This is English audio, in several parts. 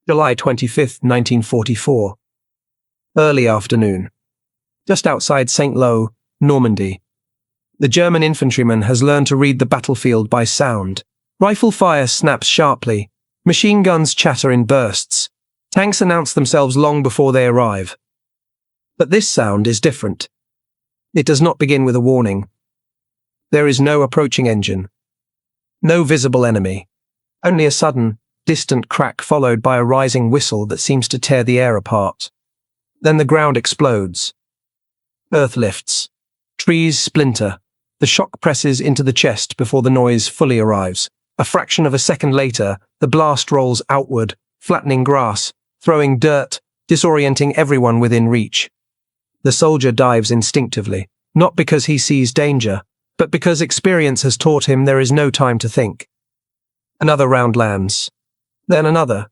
July 25th, 1944. Early afternoon. Just outside St. Lo, Normandy. The German infantryman has learned to read the battlefield by sound. Rifle fire snaps sharply. Machine guns chatter in bursts. Tanks announce themselves long before they arrive. But this sound is different. It does not begin with a warning. There is no approaching engine. No visible enemy. Only a sudden, distant crack followed by a rising whistle that seems to tear the air apart. Then the ground explodes. Earth lifts. Trees splinter. The shock presses into the chest before the noise fully arrives. A fraction of a second later, the blast rolls outward, flattening grass, throwing dirt, disorienting everyone within reach. The soldier dives instinctively, not because he sees danger, but because experience has taught him there is no time to think. Another round lands. Then another.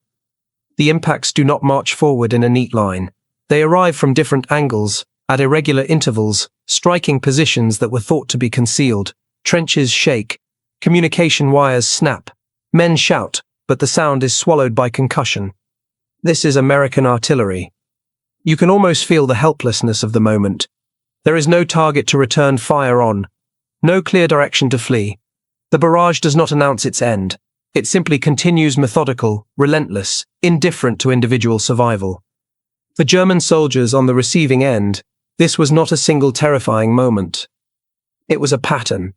The impacts do not march forward in a neat line. They arrive from different angles, at irregular intervals, striking positions that were thought to be concealed. Trenches shake. Communication wires snap. Men shout, but the sound is swallowed by concussion. This is American artillery. You can almost feel the helplessness of the moment. There is no target to return fire on. No clear direction to flee. The barrage does not announce its end. It simply continues methodical, relentless, indifferent to individual survival. For German soldiers on the receiving end, this was not a single terrifying moment. It was a pattern.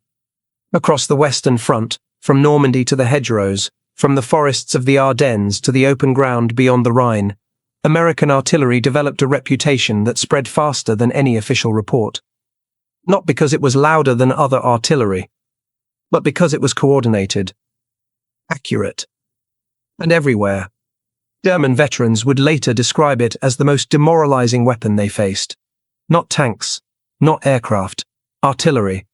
Across the Western Front, from Normandy to the hedgerows, from the forests of the Ardennes to the open ground beyond the Rhine, American artillery developed a reputation that spread faster than any official report. Not because it was louder than other artillery, but because it was coordinated, accurate, and everywhere. German veterans would later describe it as the most demoralizing weapon they faced. Not tanks, not aircraft, artillery.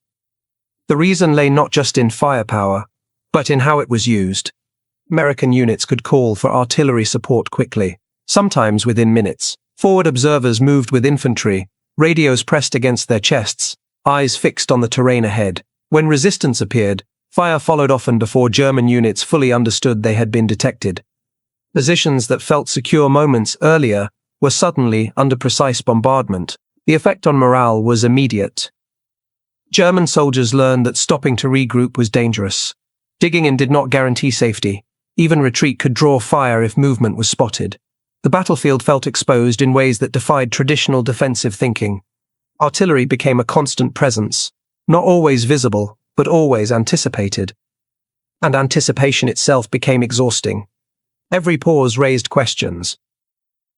The reason lay not just in firepower, but in how it was used. American units could call for artillery support quickly, sometimes within minutes. Forward observers moved with infantry, radios pressed against their chests, eyes fixed on the terrain ahead. When resistance appeared, fire followed often before German units fully understood they had been detected. Positions that felt secure moments earlier were suddenly under precise bombardment. The effect on morale was immediate. German soldiers learned that stopping to regroup was dangerous. Digging in did not guarantee safety. Even retreat could draw fire if movement was spotted. The battlefield felt exposed in ways that defied traditional defensive thinking. Artillery became a constant presence, not always visible, but always anticipated. And anticipation itself became exhausting. Every pause raised questions.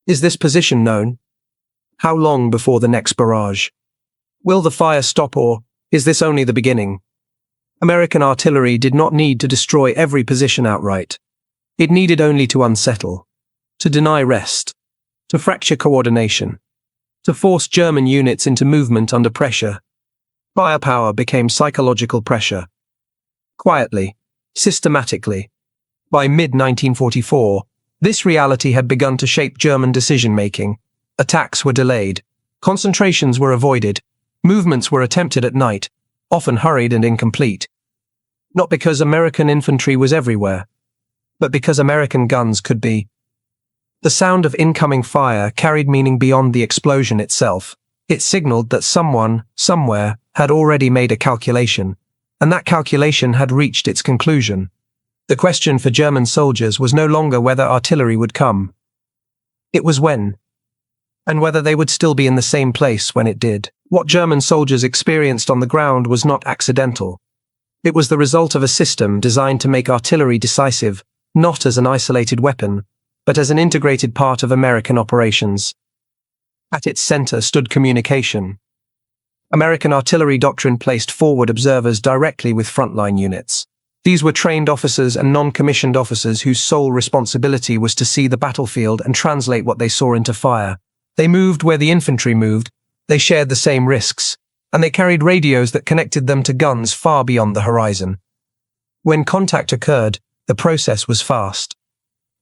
Is this position known? How long before the next barrage? Will the fire stop, or is this only the beginning? American artillery did not need to destroy every position outright. It needed only to unsettle, to deny rest, to fracture coordination, to force German units into movement under pressure. Firepower became psychological pressure. Quietly, systematically. By mid-1944, this reality had begun to shape German decision-making. Attacks were delayed. Concentrations were avoided. Movements were attempted at night, often hurried and incomplete. Not because American infantry was everywhere, but because American guns could be. The sound of incoming fire carried meaning beyond the explosion itself. It signaled that someone, somewhere, had already made a calculation, and that calculation had reached its conclusion. The question for German soldiers was no longer whether artillery would come. It was when, and whether they would still be in the same place when it did. What German soldiers experienced on the ground was not accidental. It was the result of a system designed to make artillery decisive, not as an isolated weapon, but as an integrated part of American operations. At its center stood communication. American artillery doctrine placed forward observers directly with frontline units. These were trained officers and non-commissioned officers whose sole responsibility was to see the battlefield and translate what they saw into fire. They moved where the infantry moved, they shared the same risks, and they carried radios that connected them to guns far beyond the horizon. When contact occurred, the process was fast.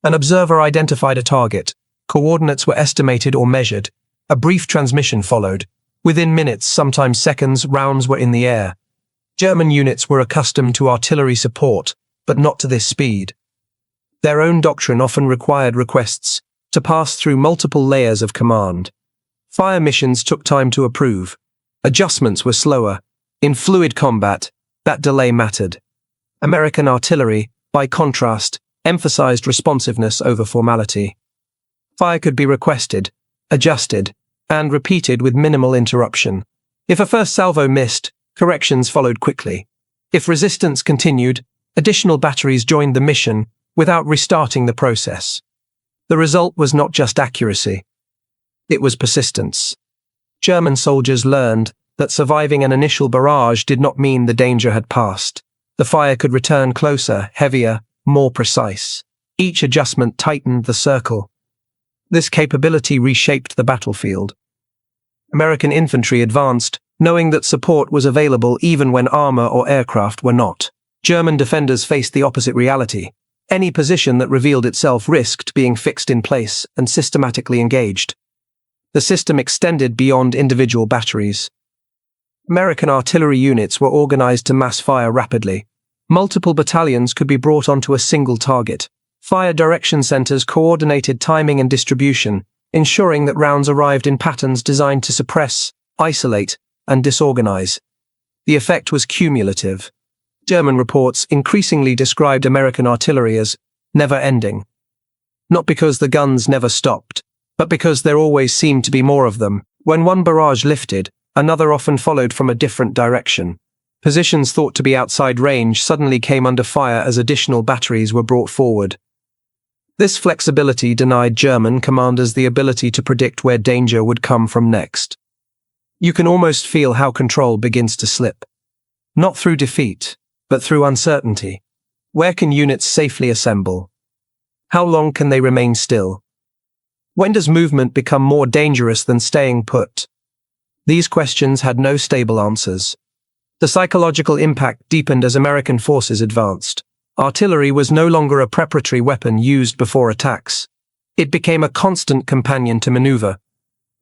An observer identified a target, coordinates were estimated or measured, a brief transmission followed. Within minutes, sometimes seconds, rounds were in the air. German units were accustomed to artillery support, but not to this speed. Their own doctrine often required requests to pass through multiple layers of command. Fire missions took time to approve. Adjustments were slower. In fluid combat, that delay mattered. American artillery, by contrast, emphasized responsiveness over formality. Fire could be requested, adjusted, and repeated with minimal interruption. If a first salvo missed, corrections followed quickly. If resistance continued, additional batteries joined the mission without restarting the process. The result was not just accuracy. It was persistence. German soldiers learned that surviving an initial barrage did not mean the danger had passed. The fire could return closer, heavier, more precise. Each adjustment tightened the circle. This capability reshaped the battlefield. American infantry advanced, knowing that support was available even when armor or aircraft were not. German defenders faced the opposite reality. Any position that revealed itself risked being fixed in place and systematically engaged. The system extended beyond individual batteries. American artillery units were organized to mass fire rapidly. Multiple battalions could be brought onto a single target. Fire direction centers coordinated timing and distribution, ensuring that rounds arrived in patterns designed to suppress, isolate, and disorganize. The effect was cumulative. German reports increasingly described American artillery as never-ending. Not because the guns never stopped, but because there always seemed to be more of them. When one barrage lifted, another often followed from a different direction. Positions thought to be outside range suddenly came under fire as additional batteries were brought forward. This flexibility denied German commanders the ability to predict where danger would come from next. You can almost feel how control begins to slip. Not through defeat, but through uncertainty. Where can units safely assemble? How long can they remain still? When does movement become more dangerous than staying put? These questions had no stable answers. The psychological impact deepened as American forces advanced. Artillery was no longer a preparatory weapon used before attacks. It became a constant companion to maneuver.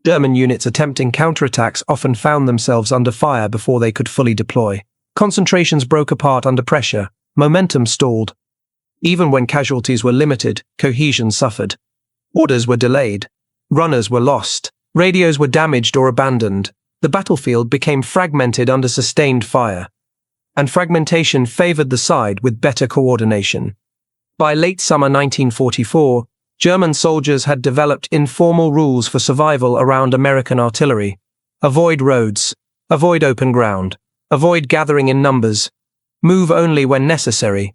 German units attempting counterattacks often found themselves under fire before they could fully deploy. Concentrations broke apart under pressure. Momentum stalled. Even when casualties were limited, cohesion suffered. Orders were delayed. Runners were lost. Radios were damaged or abandoned. The battlefield became fragmented under sustained fire. And fragmentation favored the side with better coordination. By late summer 1944, German soldiers had developed informal rules for survival around American artillery. Avoid roads. Avoid open ground. Avoid gathering in numbers. Move only when necessary.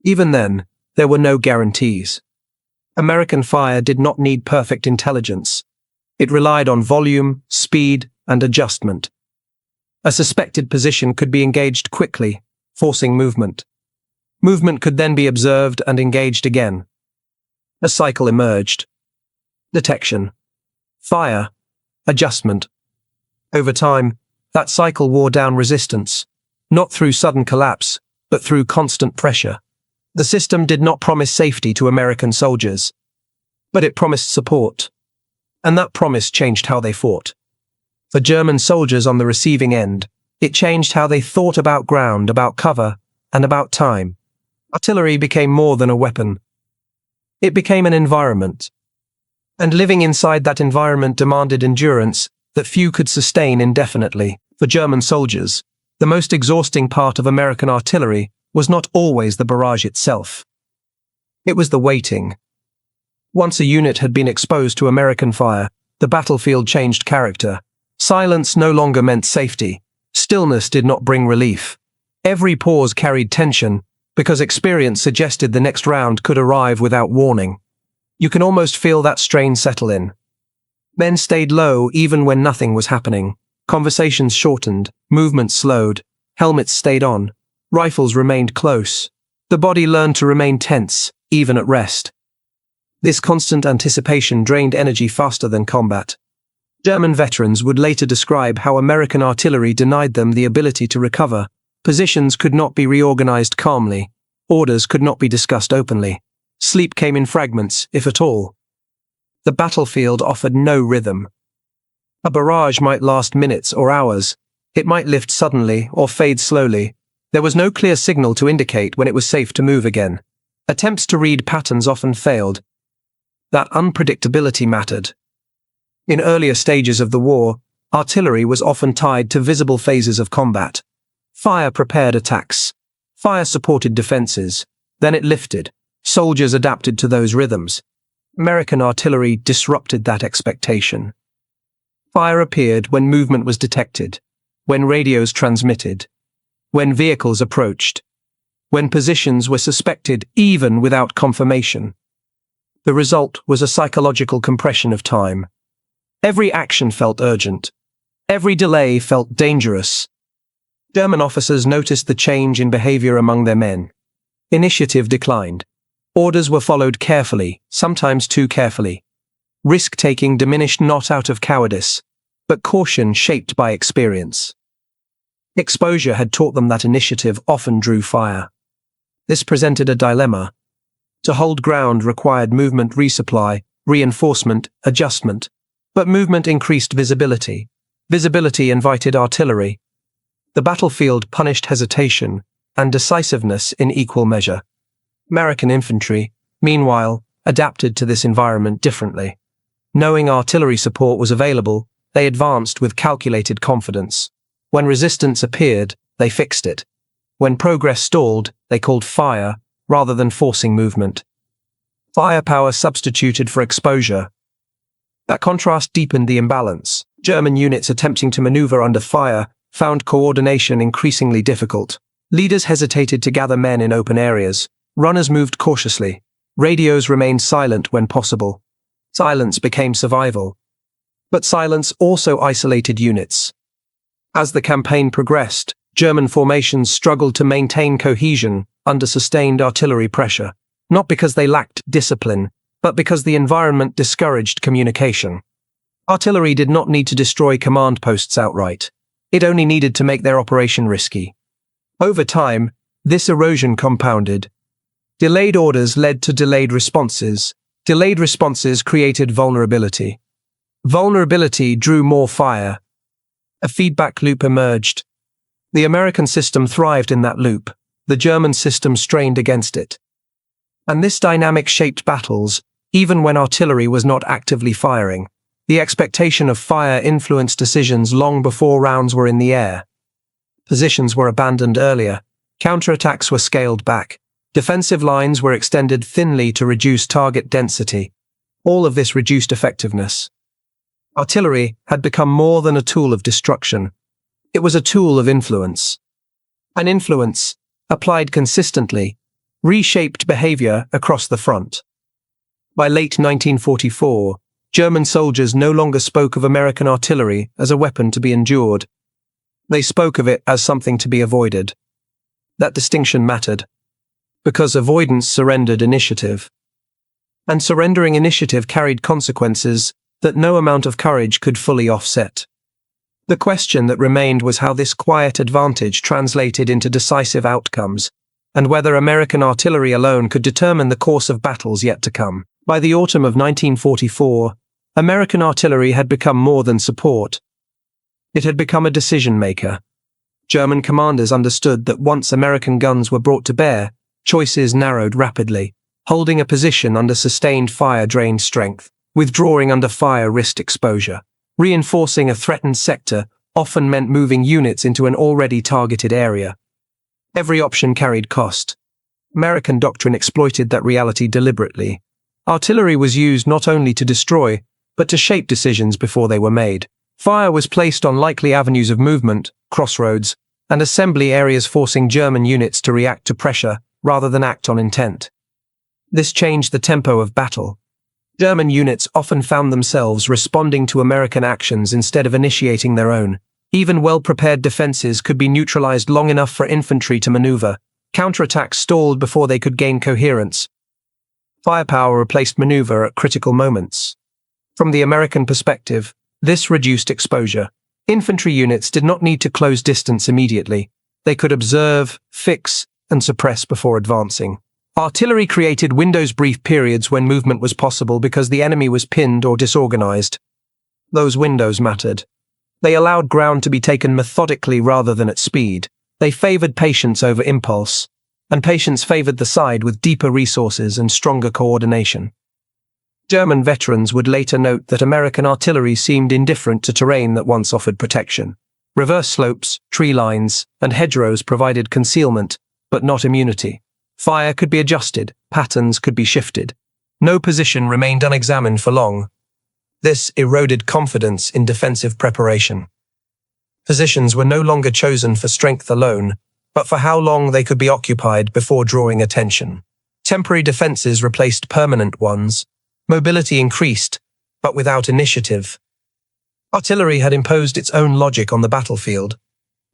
Even then, there were no guarantees. American fire did not need perfect intelligence. It relied on volume, speed, and adjustment. A suspected position could be engaged quickly, forcing movement. Movement could then be observed and engaged again. A cycle emerged. Detection. Fire. Adjustment. Over time, that cycle wore down resistance, not through sudden collapse, but through constant pressure. The system did not promise safety to American soldiers, but it promised support. And that promise changed how they fought. For German soldiers on the receiving end, it changed how they thought about ground, about cover, and about time. Artillery became more than a weapon. It became an environment. And living inside that environment demanded endurance that few could sustain indefinitely. For German soldiers, the most exhausting part of American artillery was not always the barrage itself. It was the waiting. Once a unit had been exposed to American fire, the battlefield changed character. Silence no longer meant safety. Stillness did not bring relief. Every pause carried tension, because experience suggested the next round could arrive without warning. You can almost feel that strain settle in. Men stayed low even when nothing was happening. Conversations shortened, movements slowed, helmets stayed on, rifles remained close. The body learned to remain tense, even at rest. This constant anticipation drained energy faster than combat. German veterans would later describe how American artillery denied them the ability to recover. Positions could not be reorganized calmly. Orders could not be discussed openly. Sleep came in fragments, if at all. The battlefield offered no rhythm. A barrage might last minutes or hours. It might lift suddenly or fade slowly. There was no clear signal to indicate when it was safe to move again. Attempts to read patterns often failed. That unpredictability mattered. In earlier stages of the war, artillery was often tied to visible phases of combat. Fire prepared attacks. Fire supported defenses. Then it lifted. Soldiers adapted to those rhythms. American artillery disrupted that expectation. Fire appeared when movement was detected, when radios transmitted, when vehicles approached, when positions were suspected even without confirmation. The result was a psychological compression of time. Every action felt urgent. Every delay felt dangerous. German officers noticed the change in behavior among their men. Initiative declined. Orders were followed carefully, sometimes too carefully. Risk-taking diminished not out of cowardice, but caution shaped by experience. Exposure had taught them that initiative often drew fire. This presented a dilemma. To hold ground required movement resupply, reinforcement, adjustment. But movement increased visibility. Visibility invited artillery. The battlefield punished hesitation and decisiveness in equal measure. American infantry, meanwhile, adapted to this environment differently. Knowing artillery support was available, they advanced with calculated confidence. When resistance appeared, they fixed it. When progress stalled, they called fire rather than forcing movement. Firepower substituted for exposure. That contrast deepened the imbalance. German units attempting to maneuver under fire found coordination increasingly difficult. Leaders hesitated to gather men in open areas. Runners moved cautiously. Radios remained silent when possible. Silence became survival. But silence also isolated units. As the campaign progressed, German formations struggled to maintain cohesion under sustained artillery pressure, not because they lacked discipline, but because the environment discouraged communication. Artillery did not need to destroy command posts outright. It only needed to make their operation risky. Over time, this erosion compounded. Delayed orders led to delayed responses. Delayed responses created vulnerability. Vulnerability drew more fire. A feedback loop emerged. The American system thrived in that loop. The German system strained against it. And this dynamic shaped battles, even when artillery was not actively firing. The expectation of fire influenced decisions long before rounds were in the air. Positions were abandoned earlier. Counterattacks were scaled back. Defensive lines were extended thinly to reduce target density. All of this reduced effectiveness. Artillery had become more than a tool of destruction. It was a tool of influence. An influence, applied consistently, reshaped behavior across the front. By late 1944, German soldiers no longer spoke of American artillery as a weapon to be endured. They spoke of it as something to be avoided. That distinction mattered, because avoidance surrendered initiative. And surrendering initiative carried consequences that no amount of courage could fully offset. The question that remained was how this quiet advantage translated into decisive outcomes, and whether American artillery alone could determine the course of battles yet to come. By the autumn of 1944, American artillery had become more than support. It had become a decision-maker. German commanders understood that once American guns were brought to bear, choices narrowed rapidly. Holding a position under sustained fire drained strength. Withdrawing under fire risked exposure. Reinforcing a threatened sector often meant moving units into an already targeted area. Every option carried cost. American doctrine exploited that reality deliberately. Artillery was used not only to destroy, but to shape decisions before they were made. Fire was placed on likely avenues of movement, crossroads, and assembly areas, forcing German units to react to pressure rather than act on intent. This changed the tempo of battle. German units often found themselves responding to American actions instead of initiating their own. Even well-prepared defenses could be neutralized long enough for infantry to maneuver. Counterattacks stalled before they could gain coherence. Firepower replaced maneuver at critical moments. From the American perspective, this reduced exposure. Infantry units did not need to close distance immediately. They could observe, fix, and suppress before advancing. Artillery created brief periods when movement was possible because the enemy was pinned or disorganized. Those windows mattered. They allowed ground to be taken methodically rather than at speed. They favored patience over impulse. and patience favored the side with deeper resources and stronger coordination. German veterans would later note that American artillery seemed indifferent to terrain that once offered protection. Reverse slopes, tree lines, and hedgerows provided concealment, but not immunity. Fire could be adjusted, patterns could be shifted. No position remained unexamined for long. This eroded confidence in defensive preparation. Positions were no longer chosen for strength alone, but for how long they could be occupied before drawing attention. Temporary defenses replaced permanent ones. Mobility increased, but without initiative. Artillery had imposed its own logic on the battlefield.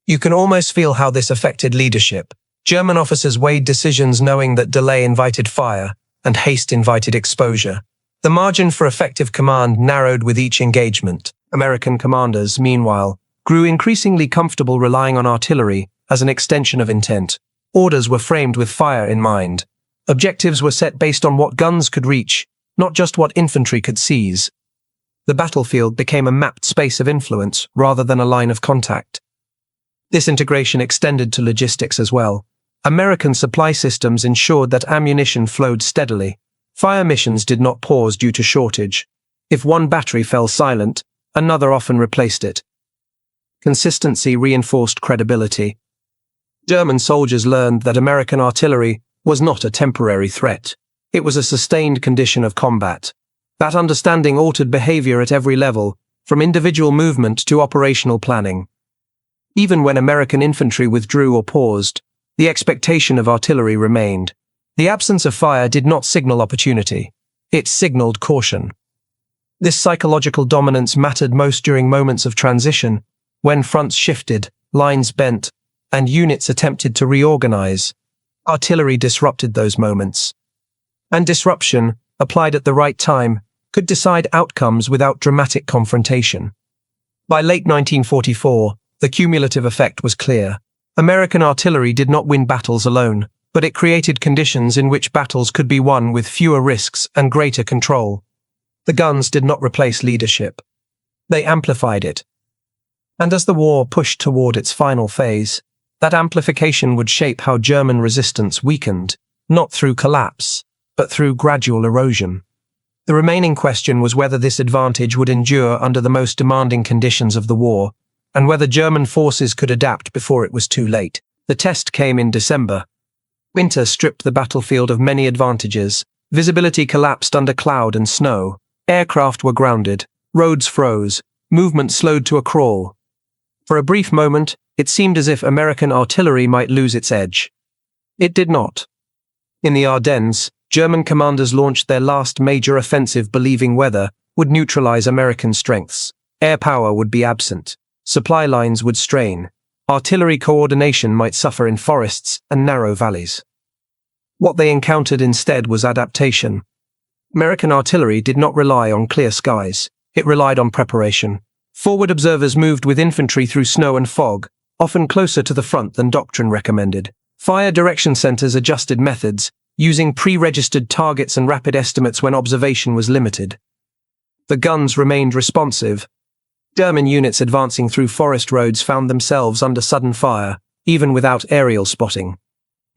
You can almost feel how this affected leadership. German officers weighed decisions knowing that delay invited fire and haste invited exposure. The margin for effective command narrowed with each engagement. American commanders, meanwhile, grew increasingly comfortable relying on artillery as an extension of intent. Orders were framed with fire in mind. Objectives were set based on what guns could reach, not just what infantry could seize. The battlefield became a mapped space of influence rather than a line of contact. This integration extended to logistics as well. American supply systems ensured that ammunition flowed steadily. Fire missions did not pause due to shortage. If one battery fell silent, another often replaced it. Consistency reinforced credibility. German soldiers learned that American artillery was not a temporary threat. It was a sustained condition of combat. That understanding altered behavior at every level, from individual movement to operational planning. Even when American infantry withdrew or paused, the expectation of artillery remained. The absence of fire did not signal opportunity. It signaled caution. This psychological dominance mattered most during moments of transition, when fronts shifted, lines bent, and units attempted to reorganize. Artillery disrupted those moments. And disruption, applied at the right time, could decide outcomes without dramatic confrontation. By late 1944, the cumulative effect was clear. American artillery did not win battles alone, but it created conditions in which battles could be won with fewer risks and greater control. The guns did not replace leadership. They amplified it. And as the war pushed toward its final phase, that amplification would shape how German resistance weakened, not through collapse, but through gradual erosion. The remaining question was whether this advantage would endure under the most demanding conditions of the war, and whether German forces could adapt before it was too late. The test came in December. Winter stripped the battlefield of many advantages. Visibility collapsed under cloud and snow. Aircraft were grounded. Roads froze. Movement slowed to a crawl. For a brief moment, it seemed as if American artillery might lose its edge. It did not. In the Ardennes, German commanders launched their last major offensive believing weather would neutralize American strengths. Air power would be absent. Supply lines would strain. Artillery coordination might suffer in forests and narrow valleys. What they encountered instead was adaptation. American artillery did not rely on clear skies. It relied on preparation. Forward observers moved with infantry through snow and fog, often closer to the front than doctrine recommended. Fire direction centers adjusted methods, using pre-registered targets and rapid estimates when observation was limited. The guns remained responsive. German units advancing through forest roads found themselves under sudden fire, even without aerial spotting.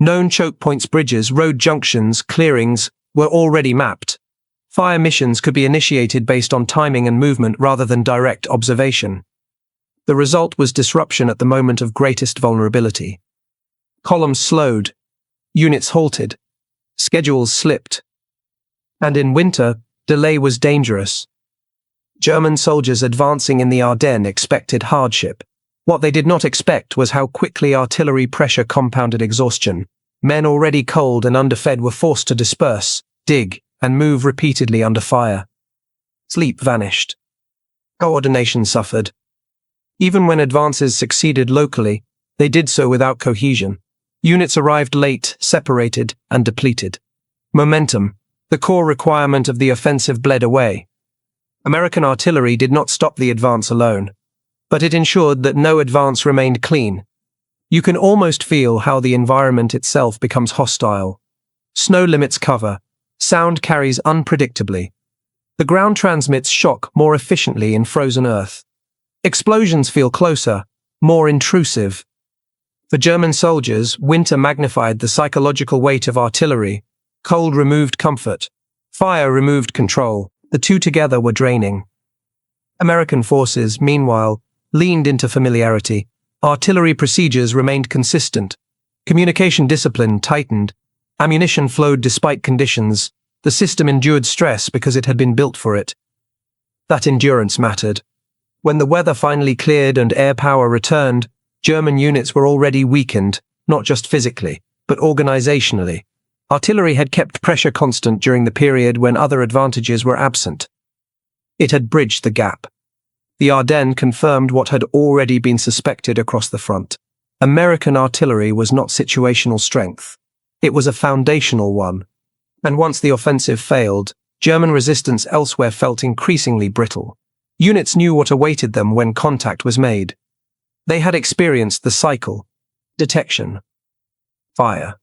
Known choke points, bridges, road junctions, clearings were already mapped. Fire missions could be initiated based on timing and movement rather than direct observation. The result was disruption at the moment of greatest vulnerability. Columns slowed, units halted, schedules slipped. And in winter, delay was dangerous. German soldiers advancing in the Ardennes expected hardship. What they did not expect was how quickly artillery pressure compounded exhaustion. Men already cold and underfed were forced to disperse, dig, and move repeatedly under fire. Sleep vanished. Coordination suffered. Even when advances succeeded locally, they did so without cohesion. Units arrived late, separated, and depleted. Momentum, the core requirement of the offensive, bled away. American artillery did not stop the advance alone, but it ensured that no advance remained clean. You can almost feel how the environment itself becomes hostile. Snow limits cover. Sound carries unpredictably. The ground transmits shock more efficiently in frozen earth. Explosions feel closer, more intrusive. For German soldiers, winter magnified the psychological weight of artillery. Cold removed comfort. Fire removed control. The two together were draining. American forces, meanwhile, leaned into familiarity. Artillery procedures remained consistent. Communication discipline tightened. Ammunition flowed despite conditions. The system endured stress because it had been built for it. That endurance mattered. When the weather finally cleared and air power returned, German units were already weakened, not just physically, but organizationally. Artillery had kept pressure constant during the period when other advantages were absent. It had bridged the gap. The Ardennes confirmed what had already been suspected across the front. American artillery was not situational strength. It was a foundational one. And once the offensive failed, German resistance elsewhere felt increasingly brittle. Units knew what awaited them when contact was made. They had experienced the cycle: detection, fire,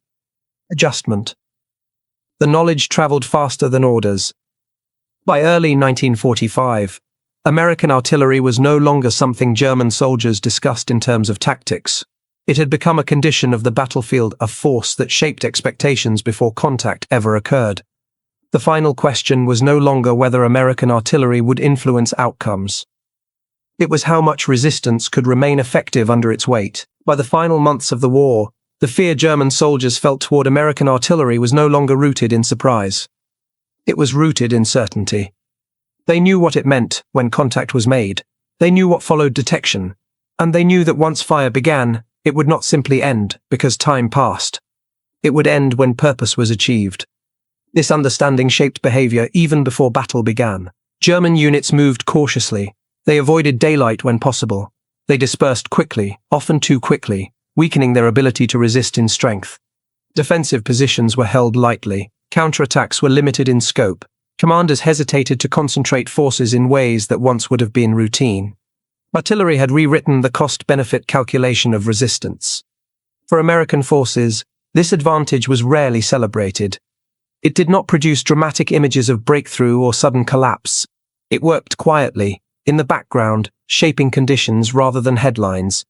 adjustment. The knowledge traveled faster than orders. By early 1945, American artillery was no longer something German soldiers discussed in terms of tactics. It had become a condition of the battlefield, a force that shaped expectations before contact ever occurred. The final question was no longer whether American artillery would influence outcomes. It was how much resistance could remain effective under its weight. By the final months of the war, the fear German soldiers felt toward American artillery was no longer rooted in surprise. It was rooted in certainty. They knew what it meant when contact was made. They knew what followed detection. And they knew that once fire began, it would not simply end because time passed. It would end when purpose was achieved. This understanding shaped behavior even before battle began. German units moved cautiously. They avoided daylight when possible. They dispersed quickly, often too quickly, weakening their ability to resist in strength. Defensive positions were held lightly. Counterattacks were limited in scope. Commanders hesitated to concentrate forces in ways that once would have been routine. Artillery had rewritten the cost-benefit calculation of resistance. For American forces, this advantage was rarely celebrated. It did not produce dramatic images of breakthrough or sudden collapse. It worked quietly, in the background, shaping conditions rather than headlines.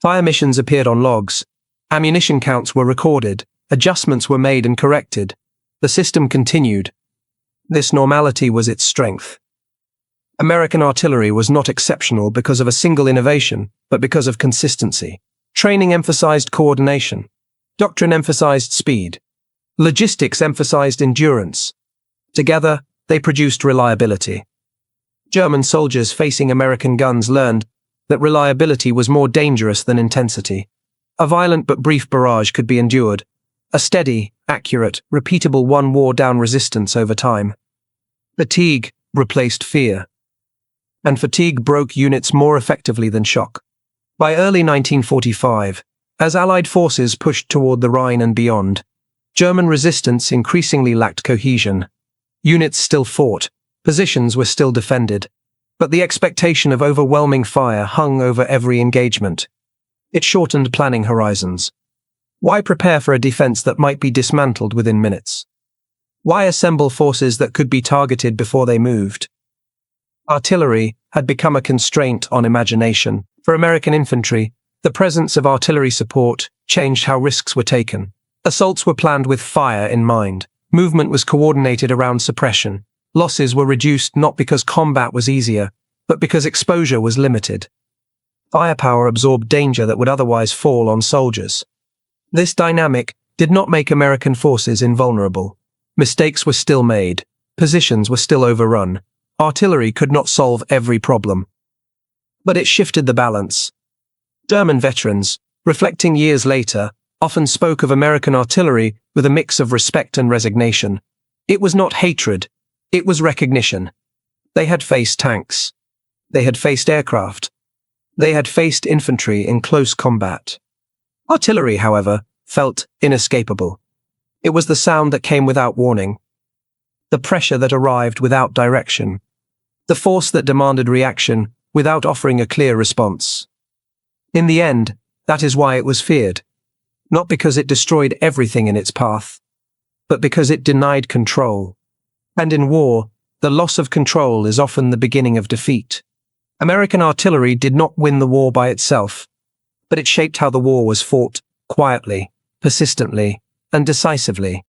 Fire missions appeared on logs. Ammunition counts were recorded. Adjustments were made and corrected. The system continued. This normality was its strength. American artillery was not exceptional because of a single innovation, but because of consistency. Training emphasized coordination. Doctrine emphasized speed. Logistics emphasized endurance. Together, they produced reliability. German soldiers facing American guns learned that reliability was more dangerous than intensity. A violent but brief barrage could be endured. A steady, accurate, repeatable one wore down resistance over time. Fatigue replaced fear. And fatigue broke units more effectively than shock. By early 1945, as Allied forces pushed toward the Rhine and beyond, German resistance increasingly lacked cohesion. Units still fought, positions were still defended, but the expectation of overwhelming fire hung over every engagement. It shortened planning horizons. Why prepare for a defense that might be dismantled within minutes? Why assemble forces that could be targeted before they moved? Artillery had become a constraint on imagination. For American infantry, the presence of artillery support changed how risks were taken. Assaults were planned with fire in mind. Movement was coordinated around suppression. Losses were reduced not because combat was easier, but because exposure was limited. Firepower absorbed danger that would otherwise fall on soldiers. This dynamic did not make American forces invulnerable. Mistakes were still made. Positions were still overrun. Artillery could not solve every problem. But it shifted the balance. German veterans, reflecting years later, often spoke of American artillery with a mix of respect and resignation. It was not hatred, it was recognition. They had faced tanks. They had faced aircraft. They had faced infantry in close combat. Artillery, however, felt inescapable. It was the sound that came without warning. The pressure that arrived without direction. The force that demanded reaction without offering a clear response. In the end, that is why it was feared. Not because it destroyed everything in its path, but because it denied control. And in war, the loss of control is often the beginning of defeat. American artillery did not win the war by itself. but it shaped how the war was fought, quietly, persistently, and decisively.